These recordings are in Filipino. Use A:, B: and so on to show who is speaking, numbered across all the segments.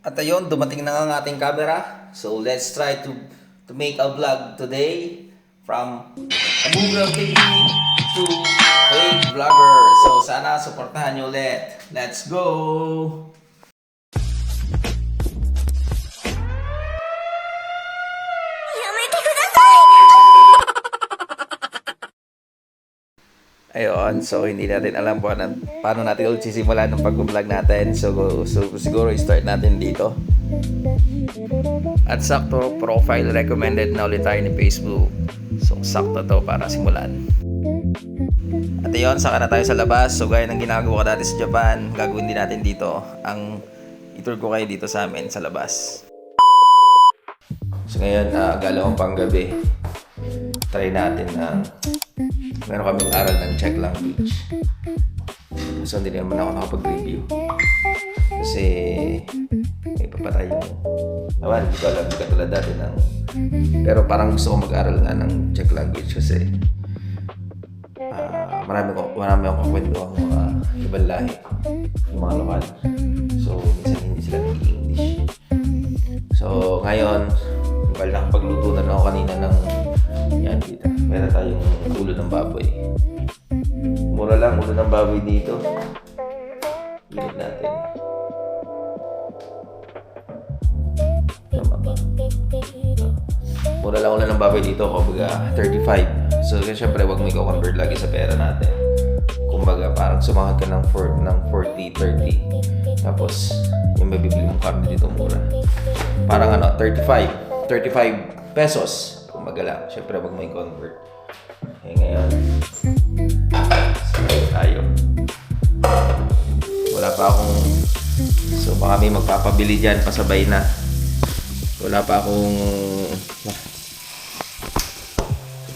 A: At ayun, dumating na nga ang ating camera. So let's try to make a vlog today from Google TV to fake vlogger. So sana suportahan nyo ulit. Let's go! Ayun, so hindi natin alam paano natin ulit sisimulan ng pag-vlog natin. So siguro i-start natin dito. At sakto, profile recommended na ulit tayo ni Facebook. So sakto to para simulan. At ayun, saka na tayo sa labas. So gaya ng ginagawa ko dati sa Japan, gagawin din natin dito. I-tour ko kayo dito sa amin sa labas. So ngayon, galawang panggabi. Try natin na meron kaming aral ng Czech language. So hindi naman ako nakapag-review. Kasi may papatay yung hindi ko alam, hindi katulad dati ng pero parang gusto ko mag-aral na ng Czech language kasi marami akong kwento ang mga ibang lahi, yung mga lokal. So minsan hindi sila nag-English. So ngayon, nakapagluto na ako kanina ng yan dito. Meron tayong ulo ng baboy. Mura lang ulo ng baboy dito. Init natin. Tama ba? Mura lang ulo ng baboy dito. Kumbaga 35. So syempre wag mo i-convert lagi sa pera natin. Kumbaga parang sumahod ka ng 40, 30. Tapos yung mabibili mong karne dito mura. Parang 35 pesos. Kumbaga lang, syempre wag mo i-convert. Eh ngayon, tayo. Wala pa akong, so baka may magpapabili dyan, pasabay na. Wala pa akong,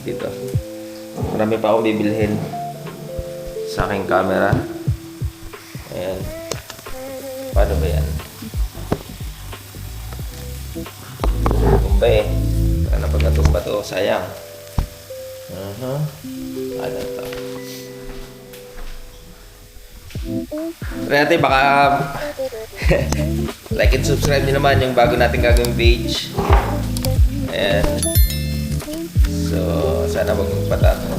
A: dito. Marami pa akong bibilhin sa aking camera. Ayan. Paano ba yan? Tumba eh. Ano pag natumba to? Sayang. Ano to? Pero baka like and subscribe nyo naman yung bago natin gagawing page. Ayan. So, sana wag magpatato.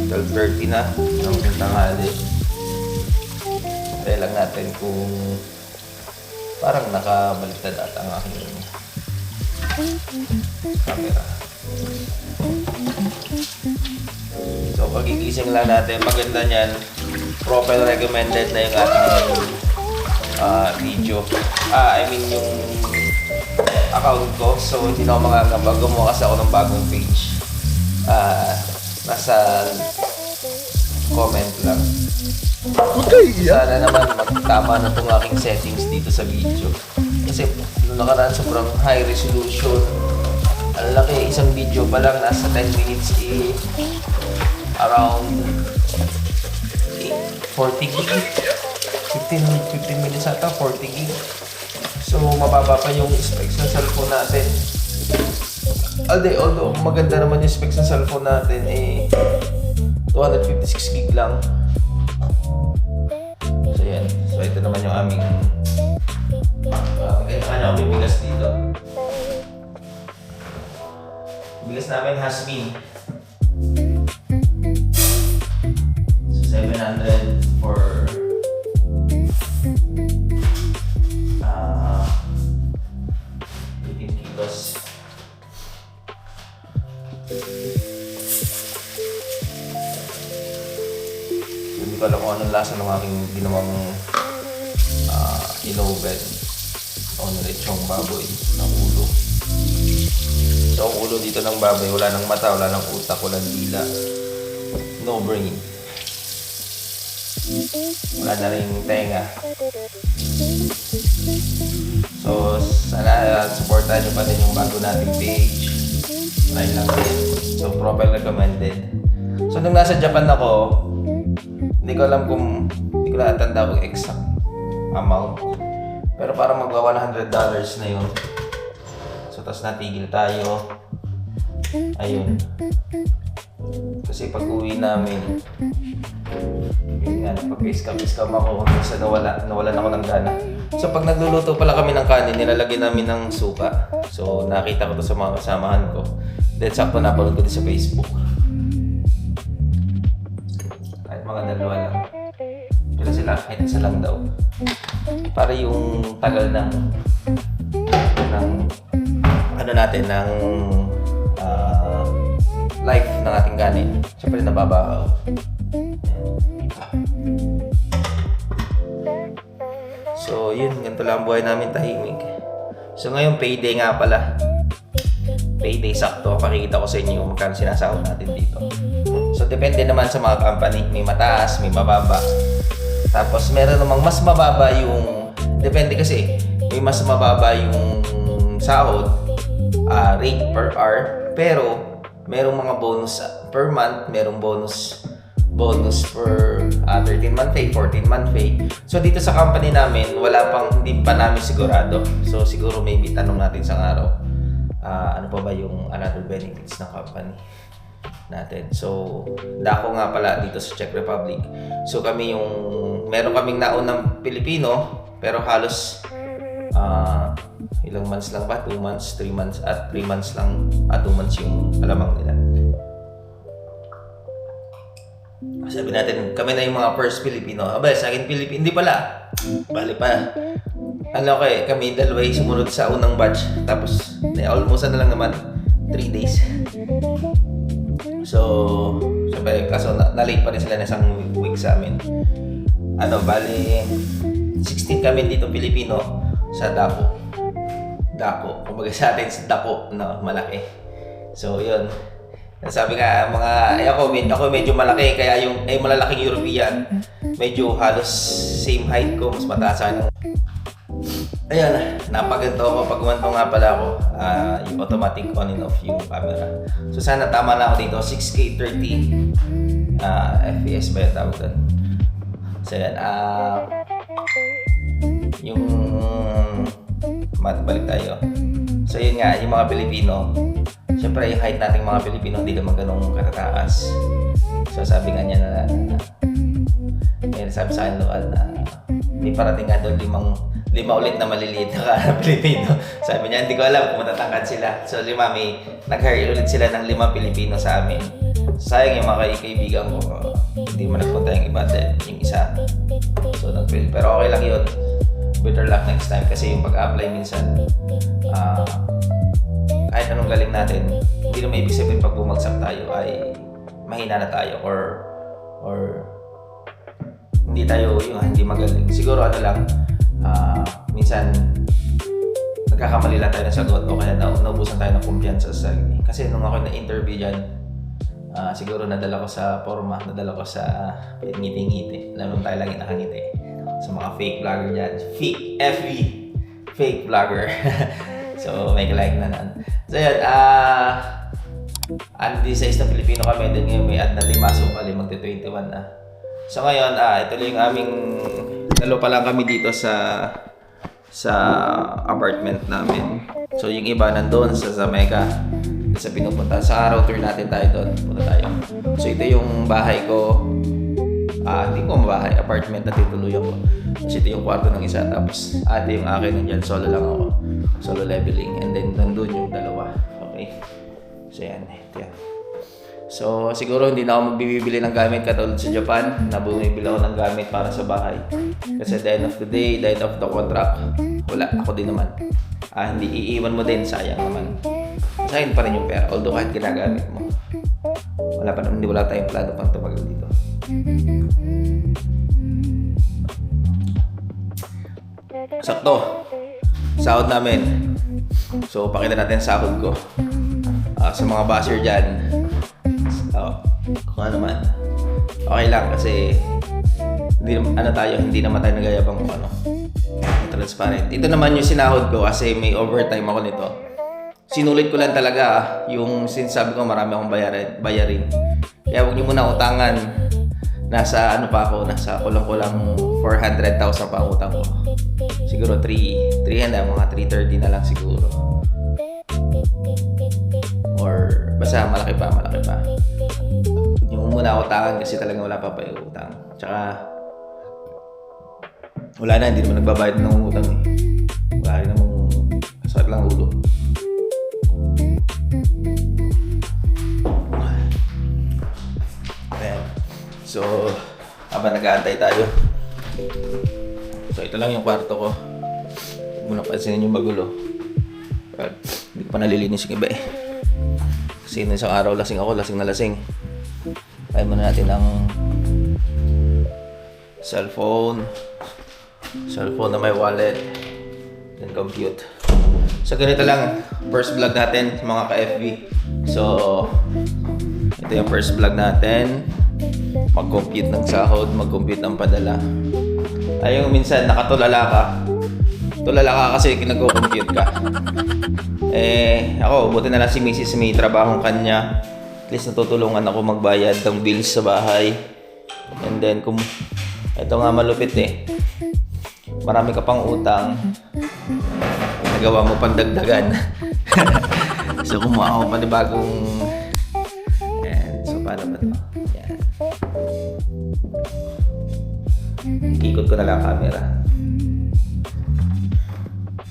A: 12:30 na. Ang tanghali. Try lang natin kung parang nakabaliktad at ang aking camera. So pagigising lang natin, maganda niyan, profile recommended na yung ating video. I mean yung account ko. So hindi na ako makakaba. Gumawa kasi ako ng bagong page. Nasa comment lang. Okay, sana naman magtama na itong aking settings dito sa video. Kasi nung nakaraan sobrang high resolution. Ang laki, isang video pa lang nasa 10 minutes around 40 gig. 15 minutes ata, 40 gig. So mababa pa yung specs ng cellphone natin. Although maganda naman yung specs ng cellphone natin 256 gig lang. So yan. So ito naman yung aming may bigas dito. Bigas namin Hasmin. So 700 for 18 kilos. Hindi ko alam kung anong lasa ng aking ginawang in-oven o lechong baboy ng ulo. So ang ulo dito ng baboy, wala ng mata, wala ng utak, wala ng dila. No brain. Wala na rin tenga. So sana supportahan nyo pa din yung bago nating page. Try lang din. So profile recommended. So nung nasa Japan ako, hindi ko natanda kung exact amount. Pero parang magwa $100 na yun. So tas natigil tayo. Ayun. Kasi pag uwi namin, yun nga, pag-iskam ako kung sa nawalan ako ng gana. So pag nagluluto pala kami ng kanin, nilalagyan namin ng suka. So nakita ko to sa mga kasamahan ko. Then sakto napanood ko din sa Facebook. Kahit mga dalawa lang. Pero sila, kahit isa lang daw. Para yung tagal ng ano natin, ng life ng ating kanin. Siyempre nababahaw. So yun, ganito lang ang buhay namin, tahimik. So ngayon payday nga pala. Payday sakto, pakikita ko sa inyo kung magkano sinasahod natin dito. So depende naman sa mga company, may mataas, may mababa. Tapos meron namang mas mababa yung, depende kasi, may mas mababa yung sahod, rate per hour, pero merong mga bonus per month, merong bonus per 13-month pay, 14-month pay. So dito sa company namin, hindi pa namin sigurado. So siguro maybe tanong natin sa araw, ano pa ba yung another benefits ng company natin. So dako nga pala dito sa Czech Republic. So meron kaming naunang Pilipino, pero halos ilang months lang ba? 2 months, 3 months, at 3 months lang, 2 months yung alamang nila. Sabi natin, kami na yung mga first Filipino. Aba, sa akin Filipino, hindi pala. Bali pa. Kami dalawa yung sumunod sa unang batch. Tapos, almost na lang naman, 3 days. So, sabi, kaso na-late pa rin sila na isang week sa amin. Bali, 16 kami dito Pilipino sa Dako. Kumbaga sa atin sa Dako na malaki. So, yun. Sabi nga, ako medyo malaki, kaya yung malalaking European, medyo halos same height ko, mas mataas ako. Ayan, napaganto ako. Pag gumanto nga pala ako, yung automatic on and off yung camera. So sana tama na ako dito, 6K 30 FPS ba yung tawag doon? So yan, yung balik tayo. So yun nga, yung mga Pilipino, siyempre yung height nating mga Pilipino hindi naman ganun katataas. So sabi nga niya sabi sa akin na may parating nga doon lima ulit na maliliit na Pilipino. Sabi niya, hindi ko alam kung matatangkad sila. So may nag-hire ulit sila ng 5 Pilipino sa amin. Sayang yung mga kaibigan ko, hindi mo nagpunta yung iba din, yung isa. So nag-fail. Pero okay lang yun. Better luck next time kasi yung pag-apply minsan, kahit anong galing natin, hindi naman ibig sabihin pag bumagsak tayo ay mahina na tayo or hindi tayo hindi magaling. Siguro minsan nagkakamali lang tayo ng sagot o kaya naubusan tayo ng kumpiyansa sa sarili. Kasi nung ako na-interview dyan, siguro nadala ko sa forma, nadala ko sa ngiti-ngiti. Alam tayo lagi nakangiti. Sa mga fake vlogger dyan. Fake vlogger. So, may like na nan. So, yan. Andi size na Pilipino kami. Then ngayon may add na 5. So, magti-21 na. So, ngayon, ito lang yung aming dalo pa lang kami dito sa apartment namin. So, yung iba nandun sa Mega. Sa pinupunta. Sa araw tour natin tayo doon. Punta tayo. So, ito yung bahay ko. Hindi ko mabahay, apartment na tituluyan ko. Kasi ito yung kwarto ng isa, tapos ito yung akin nandiyan, solo lang ako. Solo leveling, and then nandun yung dalawa. Okay? So yan, ito yan. So siguro hindi na ako magbibili ng gamit katulad sa Japan, na bumibili ako ng gamit para sa bahay. Kasi at the end of the day, the end of the contract, wala, ako din naman. Hindi iiwan mo din, sayang naman. Sayang pa rin yung pera, although kahit ginagamit mo. Wala tayong plano pang tumagal dito. Sakto, sahod namin. So pakita natin sahod ko. Sa mga basher dyan, kung ano man, okay lang kasi hindi naman tayo nagayabang kung ano, transparent. Ito naman yung sinahod ko kasi may overtime ako nito. Sinulit ko lang talaga yung sinasabi ko marami akong bayarin. Kaya huwag niyo muna utangan. Nasa kulang-kulang 400,000 pa ang utang ko. Siguro 300, mga 330 na lang siguro. Or basta malaki pa. muna utangan kasi talagang wala pa utang. Tsaka, wala na, hindi naman nagbabayad ng utang eh. Wala rin namang sakit lang ulo. Ayan. So, habang nag-aantay tayo. So, ito lang yung kwarto ko. Huwag mo na pansinin yung magulo. Well, hindi ko pa nalilinis yung iba eh. Kasi nung isang araw lasing ako, lasing na lasing. Kaya muna natin ang cellphone na may wallet, then compute. So ganito lang, first vlog natin mga ka-FB. So, ito yung first vlog natin. Mag-compute ng sahod, mag-compute ng padala. Ay yung minsan nakatulala ka. Tulala ka kasi nag-compute ka. Ako, buti na lang si Mrs. may trabahong kanya. At least natutulungan ako magbayad ng bills sa bahay. And then, ito nga malupit eh. Marami ka pang utang. Nagawa mo pang dagdagan. So, kumuha ako pa ni bagong... Ayan. So, paano ba ito? Ayan. Ikot ko na lang camera.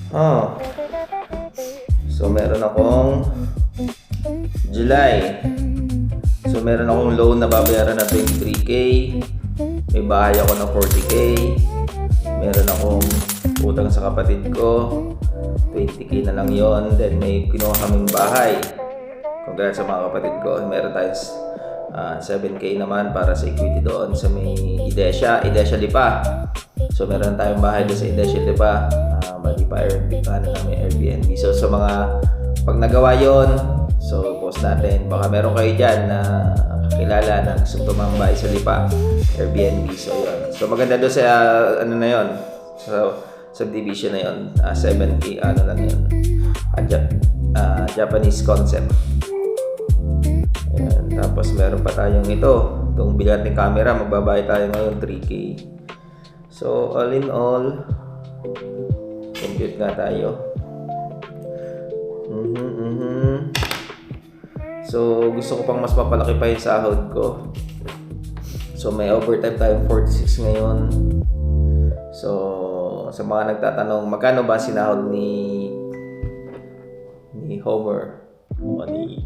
A: Oh. So, meron akong July. So, meron akong loan na babayaran na 23K. May bahay ako ng 40K. Meron akong utang sa kapatid ko. 20K na lang yon. Then, may kinuha kaming bahay. Congrats sa mga kapatid ko. Meron tayong 7K naman para sa equity doon sa may Idesha Lipa. So, meron tayong bahay doon sa Idesha Lipa. Bali pa Airbnb. So, sa mga pag nagawa yon, so post natin. Baka meron kayo dyan na kakilala na gusto tumambay sa Lipa Airbnb. So, yun. So, maganda doon sa ano na yon. So, subdivision na yon. 7K, ano lang yun. Japanese concept. Ayan. Tapos, meron pa tayong itong bigat ng camera. Magbabayad tayo ngayon 3K. So, all in all, compute nga tayo. So, gusto ko pang mas mapalaki pa yung sahod ko. So, may overtime tayong 46 ngayon. So, sa mga nagtatanong, magkano ba sinahod ni Homer o ni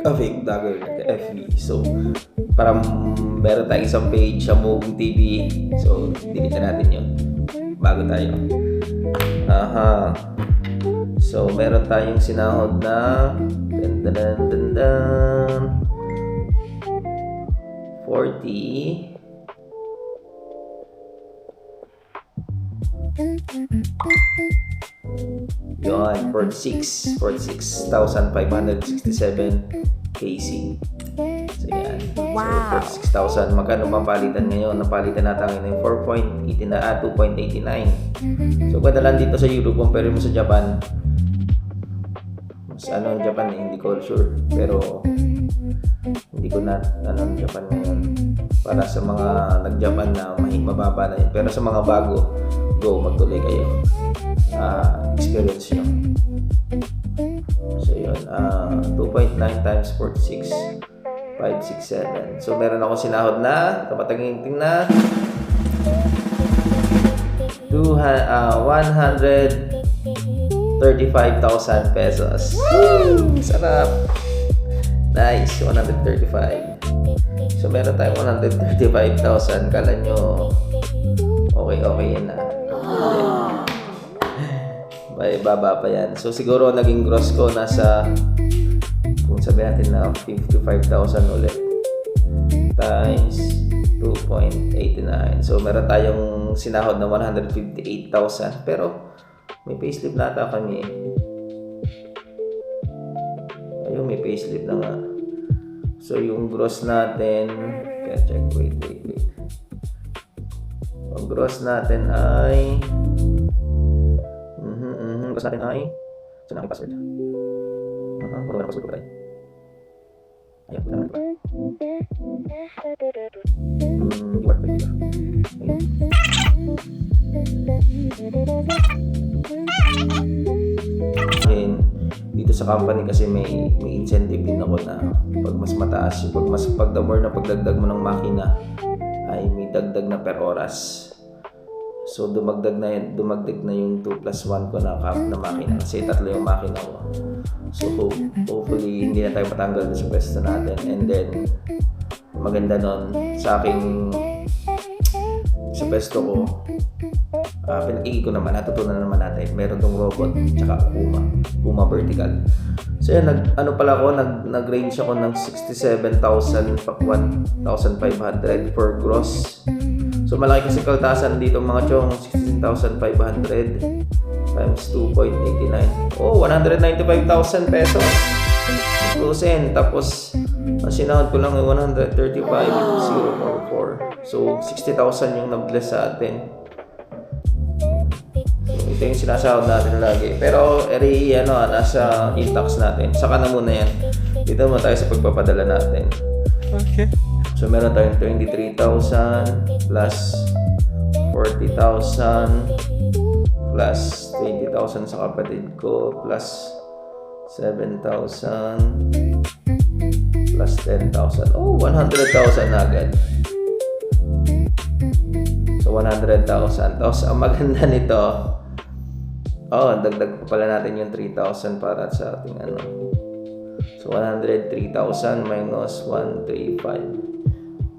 A: Kavik Dagger FB? So, para meron tayong isang page sa Moving TV. So, delete natin yun bago tayo. So, meron tayong sinahod na 40. Yun, 46,567 KC. So, yan.
B: Wow.
A: So, 46,000. Magkano bang palitan ngayon? Napalitan natin ngayon 2.89. So, ganda lang dito sa Europe, compare mo sa Japan. Mas ano ang Japan eh, hindi ko sure. Pero, hindi ko na ano ang Japan ngayon. Para sa mga nag-Japan na mababa na yun. Pero sa mga bago, go, magtuloy kayo. Experience nyo. So, yun. 2.9 times 46. 567. So, meron ako sinahod na, tapataginting na 135,000 pesos. Woo! Sarap! Nice! 135. So, meron tayong 135,000. Kala nyo, okay yan na. Baba pa yan. So, siguro naging gross ko nasa, kung sabihin natin na 55,000 ulit times 2.89. So, meron tayong sinahod na 158,000. Pero, may payslip na ata kami eh. Ayun, may payslip na nga. So, yung gross natin, kaya check, wait. Ang gross natin ay, gross natin ay, saan aking password? Wala na password ko tayo. Ayan, wala na. Work with you. Dito sa company kasi may incentive din ako na pag mas mataas, pag the more na pagdagdag mo ng makina ay may dagdag na per oras. So dumagdag na yung 2 plus 1 ko na makina kasi 3 yung makina ko. So hopefully hindi na tayo matanggal sa pwesto natin. And then maganda nun sa aking sa pwesto ko, pinag-igi ko naman, natutunan naman natin. Meron tong robot, tsaka Puma vertical. So yan, nag-range ako ng 67,000 pak 1,500 for gross. So malaki kasi kaltasan dito mga chong, 16,500 times 2.89. Oh, 195,000 pesos. Closen, tapos sinahod ko lang yung 135,044. So 60,000 yung na-bless sa atin. So ito yung sinasahod natin lagi. Pero nasa in-tax natin. Saka na muna yan. Dito muna tayo sa pagpapadala natin.
B: Okay.
A: So meron tayong 23,000 plus 40,000 plus 20,000 sa kapatid ko plus 7,000 plus 10,000. Oh, 100,000 na agad. So 100,000. Tapos ang maganda nito, dagdag pa pala natin yung 3,000 para sa ating So 103,000 minus 135.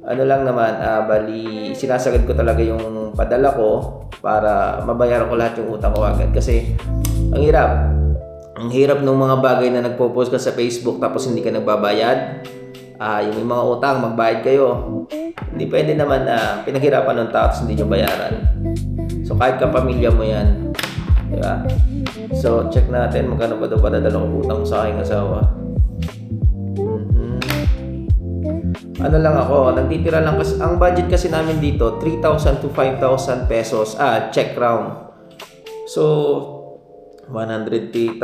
A: Ano lang naman, bali sinasagad ko talaga yung padala ko para mabayaran ko lahat yung utang ko agad. Kasi ang hirap ng mga bagay na nagpo-post ka sa Facebook tapos hindi ka nagbabayad. Yung mga utang, magbayad kayo. Hindi pwede naman na pinaghirapan ng tao tapos hindi nyo bayaran. So kahit kapamilya mo yan, di ba? So check natin magkano ba daw padadala ko utang sa aking asawa. Ano lang ako, nagtitira lang kasi, ang budget kasi namin dito, 3,000 to 5,000 pesos, check round. So, 103,000,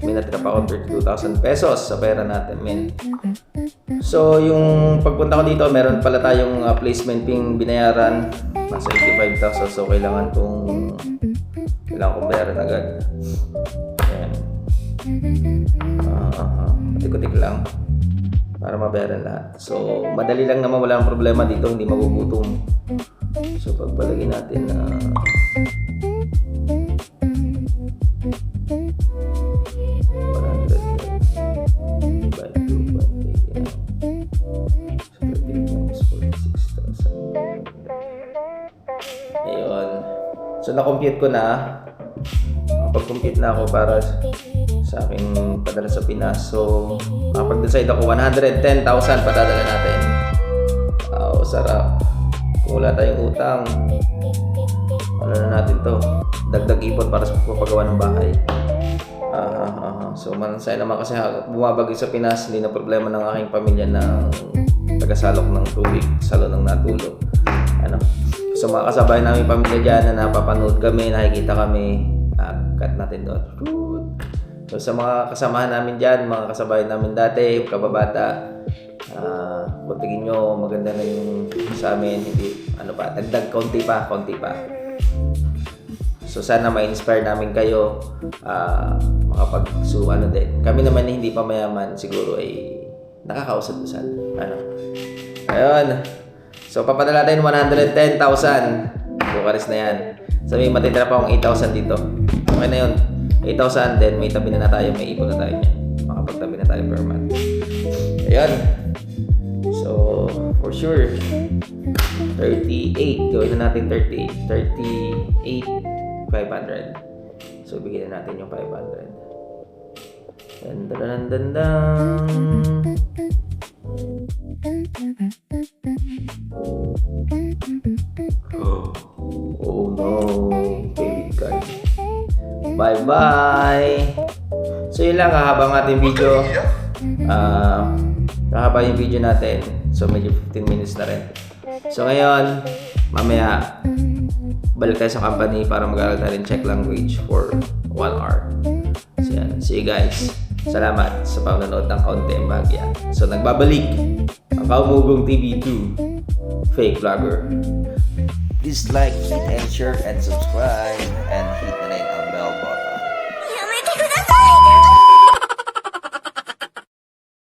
A: may natira pa ako 32,000 pesos sa pera natin, men. So, yung pagpunta ko dito, meron pala tayong placement fee binayaran, nasa 85,000, so kailangan kong bayaran agad. Ayan. Patik-patik lang para mabayaran lahat. So, madali lang naman, wala ang problema dito, hindi magugutom. So, pagpalagay natin na 100 by 2.89. So, 46,000. Ayun. So, na-compute ko na. Pag-compute na ako para sa aking padala sa Pinas. So, kapag-decide ako, 110,000 padadala natin. Wow, sarap. Kung wala tayong utang, ano na natin to? Dagdag ipon para sa pagpapagawa ng bahay. So, manansay naman kasi bumabagay sa Pinas, hindi na problema ng aking pamilya ng tagasalok ng tubig, salo ng natulog. So, mga kasabay namin pamilya dyan na napapanood kami, nakikita kami, cut natin doon. So sa mga kasamahan namin dyan, mga kasabay namin dati, kababata, kung tingin nyo, maganda na yung sa amin, hindi, dagdag, konti pa. So sana ma-inspire namin kayo, din. Kami naman na hindi pa mayaman, siguro ay nakakausad-usad. Ayun. So papadala tayo 110,000. Bukares na yan. So may matitira pa akong 8,000 dito. Okay na yun. 8,000, then may tabi na tayo, may ipon na tayo niya. Makapagtabi na tayo per month. Ayan. So, for sure, 38. Gawin na natin 38. 38,500. So, bigyan na natin yung 500. Dan. Oh no, credit card. Bye-bye! So yun lang, kahabang ating video. Kahaba yung video natin. So medyo 15 minutes na rin. So ngayon, mamaya, balik tayo sa company para mag-aaral na rin Czech language for 1 hour. So yan, see you guys. Salamat sa panonood ng Kaunti ang Bahagya. So nagbabalik ang Kaumugong TV 2 Fake Vlogger. Please like, hit and share, and subscribe, and hit